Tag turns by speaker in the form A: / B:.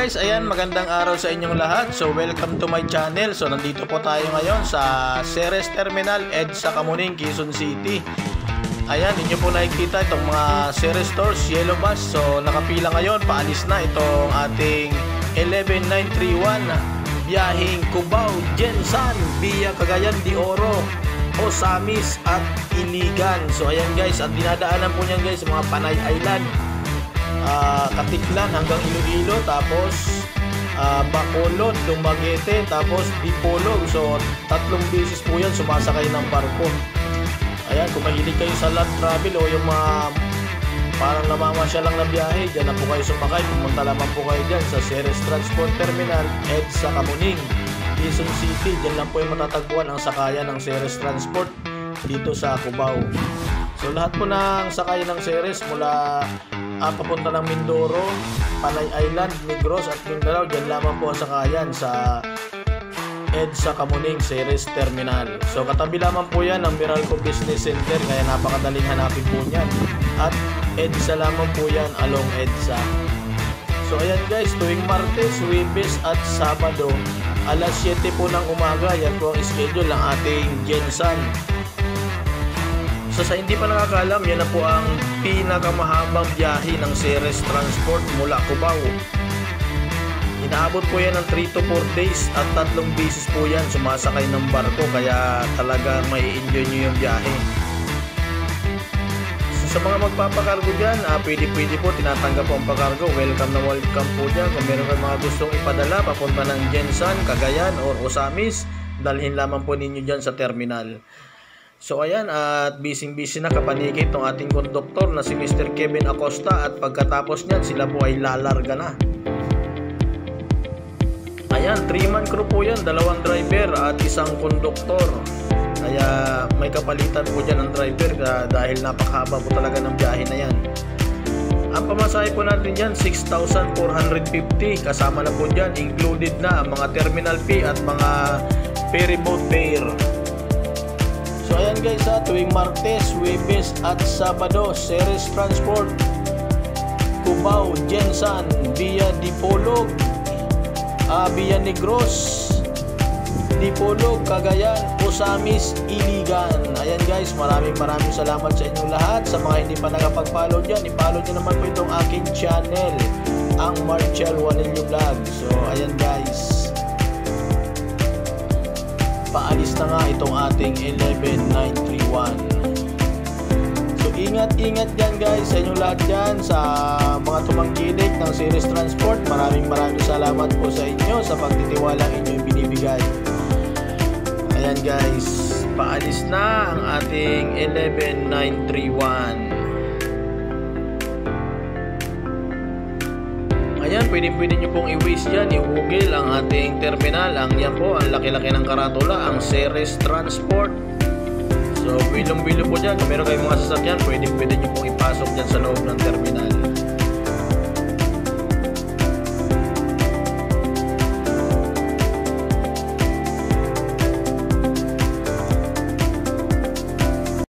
A: guys, ayan, magandang araw sa inyong lahat. So welcome to my channel. So nandito po tayo ngayon sa Ceres Terminal, EDSA Kamuning, Quezon City. Ayan, inyo po nakikita itong mga Ceres stores, yellow bus. So nakapila ngayon, paalis na itong ating 11931 biyaheng Cubao, Gensan via Cagayan de Oro, Osamis at Iligan. So ayan guys, at dinadaanan po niyan guys mga Panay Island, Katiklan hanggang Iloilo, tapos Bacolod, Dumaguete, tapos Dipolog. So tatlong beses po yan sumasakay ng barko. Ayan, kung mahilig kayo sa land travel o yung mga parang namamasya lang na biyahe, dyan na po kayo sumakay. Pumunta lamang po kayo dyan sa Ceres Transport Terminal, EDSA Kamuning, Quezon City. Dyan lang po yung matatagpuan ang sakayan ng Ceres Transport dito sa Cubao. So lahat po ng sakay ng Ceres mula papunta ng Mindoro, Panay Island, Negros at Mindanao, dyan lamang po ang sakayan sa EDSA Kamuning Ceres Terminal. So katabi lamang po yan ng Meralco Business Center, kaya napakadaling hanapin po yan. At EDSA lamang po yan along EDSA. So ayan guys, tuwing Martes, Huwebes at Sabado, alas 7 po ng umaga, yan po ang schedule ng ating Gensan. So sa hindi pa nakakalam, yan na po ang pinakamahabang biyahe ng Ceres Transport mula Cubao. Inaabot po yan ng 3 to 4 days at tatlong beses po yan sumasakay ng barko, kaya talagang may enjoy nyo yung biyahe. So sa mga magpapakargo dyan, pwede po tinatanggap po ang pakargo. Welcome na welcome po dyan. Kung meron kayong mga gustong ipadala papunta ng Gensan, Cagayan or Osamis, dalhin lamang po ninyo dyan sa terminal. So ayan, at busy na kapanikit ng ating konduktor na si Mr. Kevin Acosta, at pagkatapos niyan sila po ay lalarga na. Ayan, 3-man crew po yan, 2 driver at 1 konduktor. Kaya may kapalitan po dyan ang driver dahil napakahaba po talaga ng biyahe na yan. Ang pamasahe po natin dyan, 6,450. Kasama na po dyan, included na ang mga terminal fee at mga ferry boat fare. So ayan guys, tuwing Martes, Huwebes at Sabado, Ceres Transport Cubao, Gensan via Dipolog, via Negros, Dipolog, Cagayan, Osamis, Iligan. Ayan guys, maraming salamat sa inyong lahat. Sa mga hindi pa nakapag-follow dyan, i-follow nyo naman po itong aking channel, ang Marshall Wanilio Vlog. So ayan guys, paalis na nga itong ating 11931. So ingat dyan guys sa inyong lahat dyan, sa mga tumangkilik ng Ceres Transport. Maraming salamat po sa inyo sa pagtitiwala inyong binibigay. Ayan guys, paalis na ang ating 11931. Ayan, pwede nyo pong i-waste yan, i-google ang ating terminal. Ang yan po, ang laki-laki ng karatula, ang Ceres Transport. So bilong po dyan, kung meron kayong mga sasakyan, pwede nyo pong ipasok dyan sa loob ng terminal.